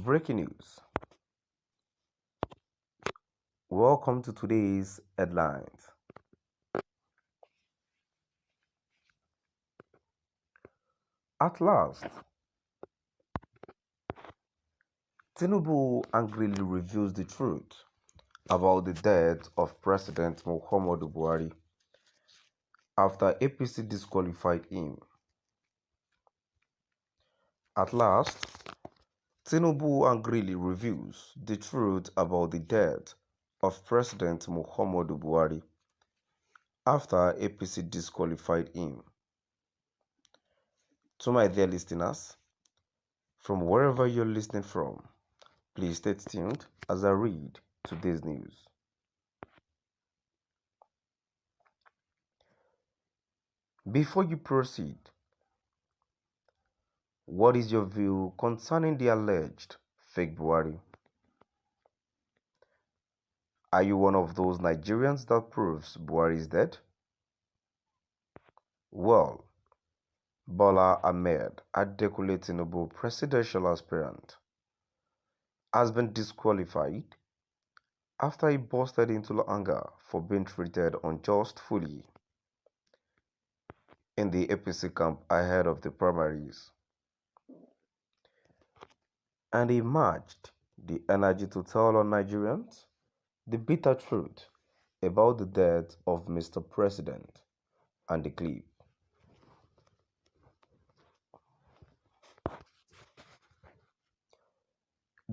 Breaking news. Welcome to today's headlines. At last, Tinubu Āñgrīly reveals the truth about the death of President Muhammadu Buhari after APC disqualified him. At last, Tinubu Āñgrīly reveals the truth about the death of President Muhammadu Buhari after APC disqualified him. To my dear listeners, from wherever you're listening from, please stay tuned as I read today's news. Before you proceed, what is your view concerning the alleged fake Buhari? Are you one of those Nigerians that proves Buhari is dead? Well, Bola Ahmed Tinubu, presidential aspirant, has been disqualified after he busted into anger for being treated unjustly in the APC camp ahead of the primaries. And he matched the energy to tell on Nigerians the bitter truth about the death of Mr. President and the clip.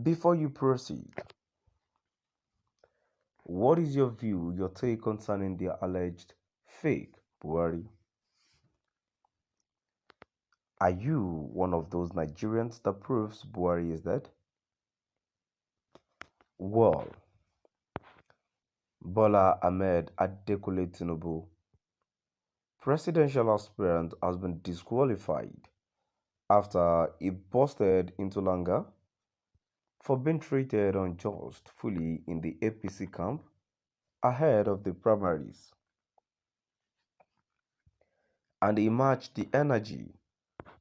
Before you proceed, what is your view, your take concerning the alleged fake Buhari? Are you one of those Nigerians that proves Buhari is dead? Well, Bola Ahmed Tinubu, presidential aspirant, has been disqualified after he busted into anger for being treated unjustly in the APC camp ahead of the primaries. And he matched the energy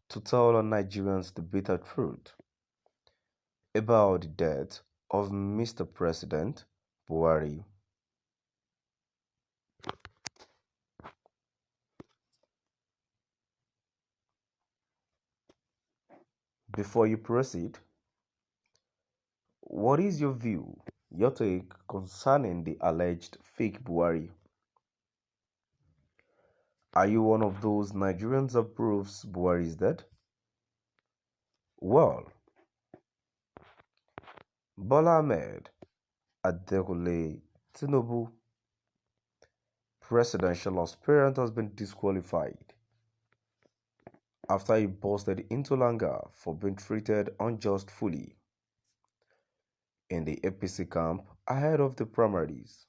to tell on Nigerians the bitter truth about the death of Mr. President Buhari. Before you proceed, what is your view, your take concerning the alleged fake Buhari? Are you one of those Nigerians that proves Buhari is dead? Well, Bola Ahmed Tinubu, presidential aspirant, has been disqualified after he busted into anger for being treated unjustly in the APC camp ahead of the primaries.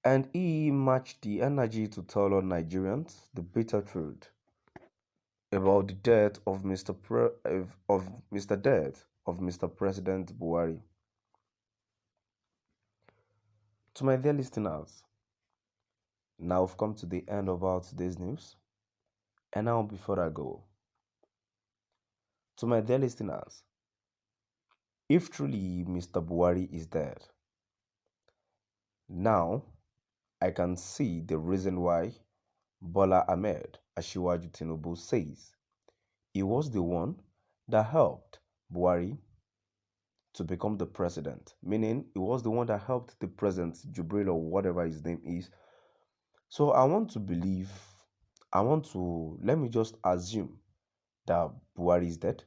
And he matched the energy to tell on Nigerians the bitter truth about the death of Mr. President Buhari. To my dear listeners, now we've come to the end of our today's news. And now, before I go, to my dear listeners, if truly Mr. Buhari is dead, now I can see the reason why Bola Ahmed Tinubu says he was the one that helped Buhari to become the president, meaning he was the one that helped the president, Jubril, or whatever his name is. So let me just assume that Buhari is dead.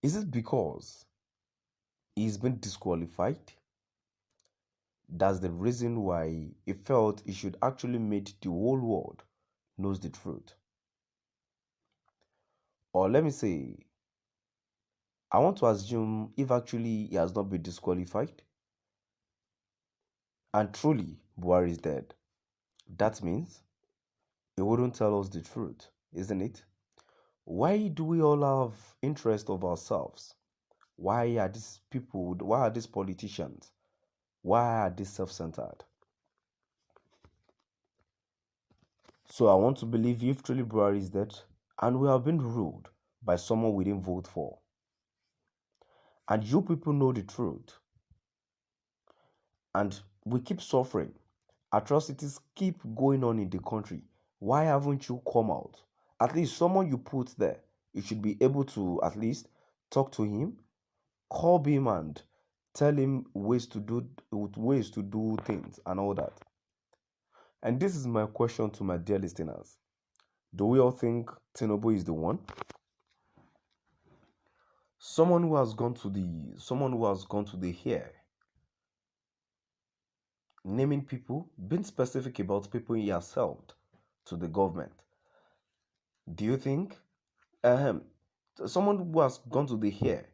Is it because he's been disqualified? That's the reason why he felt he should actually make the whole world knows the truth. Or let me say, I want to assume if actually he has not been disqualified and truly Buhari is dead, that means he wouldn't tell us the truth, isn't it? Why do we all have interest of ourselves? Why are these people, why are these politicians, why are they self-centered? So I want to believe if truly Buhari is dead, And we have been ruled by someone we didn't vote for. And you people know the truth. And we keep suffering. Atrocities keep going on in the country. Why haven't you come out? At least someone you put there, you should be able to at least talk to him, call him and tell him ways to do things and all that. And this is my question to my dear listeners. Do we all think Tinubu is the one? Someone who has gone to the hair, naming people, being specific about people he has helped to the government. Do you think someone who has gone to the hair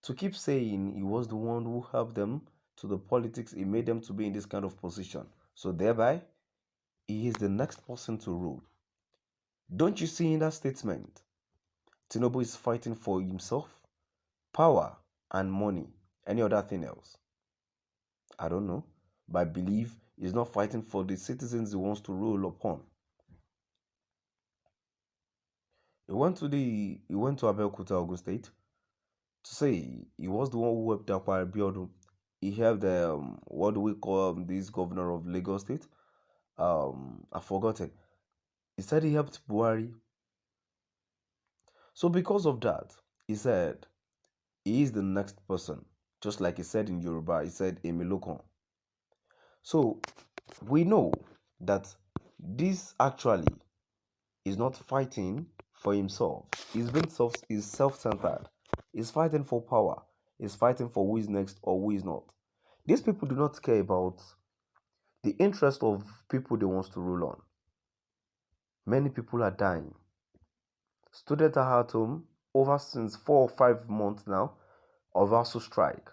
to keep saying he was the one who helped them to the politics, he made them to be in this kind of position, so thereby he is the next person to rule? Don't you see in that statement Tinubu is fighting for himself, power and money? Any other thing else? I don't know, but I believe he's not fighting for the citizens he wants to rule upon. He went to Abeokuta, Ogun State, to say he was the one who helped Akwa Abiodun. He helped what do we call this governor of Lagos State? I forgot it. He said he helped Buhari. So because of that, he said he is the next person. Just like he said in Yoruba, he said Emilokon. So we know that this actually is not fighting for himself. He's self-centered. He's fighting for power. He's fighting for who is next or who is not. These people do not care about the interest of people they want to rule on. Many people are dying. Students are at home over since 4 or 5 months now of ASU strike.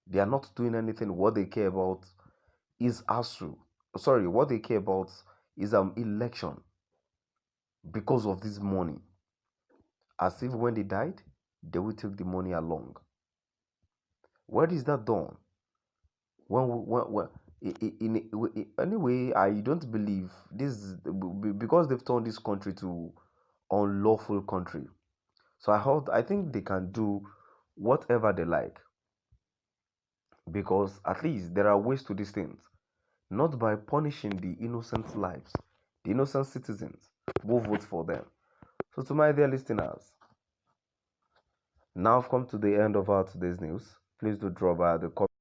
They are not doing anything. What they care about is ASU. Sorry, what they care about is election because of this money. As if when they died, they will take the money along. Where is that done? Anyway, I don't believe this because they've turned this country to unlawful country. So I think they can do whatever they like, because at least there are ways to these things, not by punishing the innocent lives, the innocent citizens who vote for them. So to my dear listeners, now I've come to the end of our today's news. Please do drop by the comment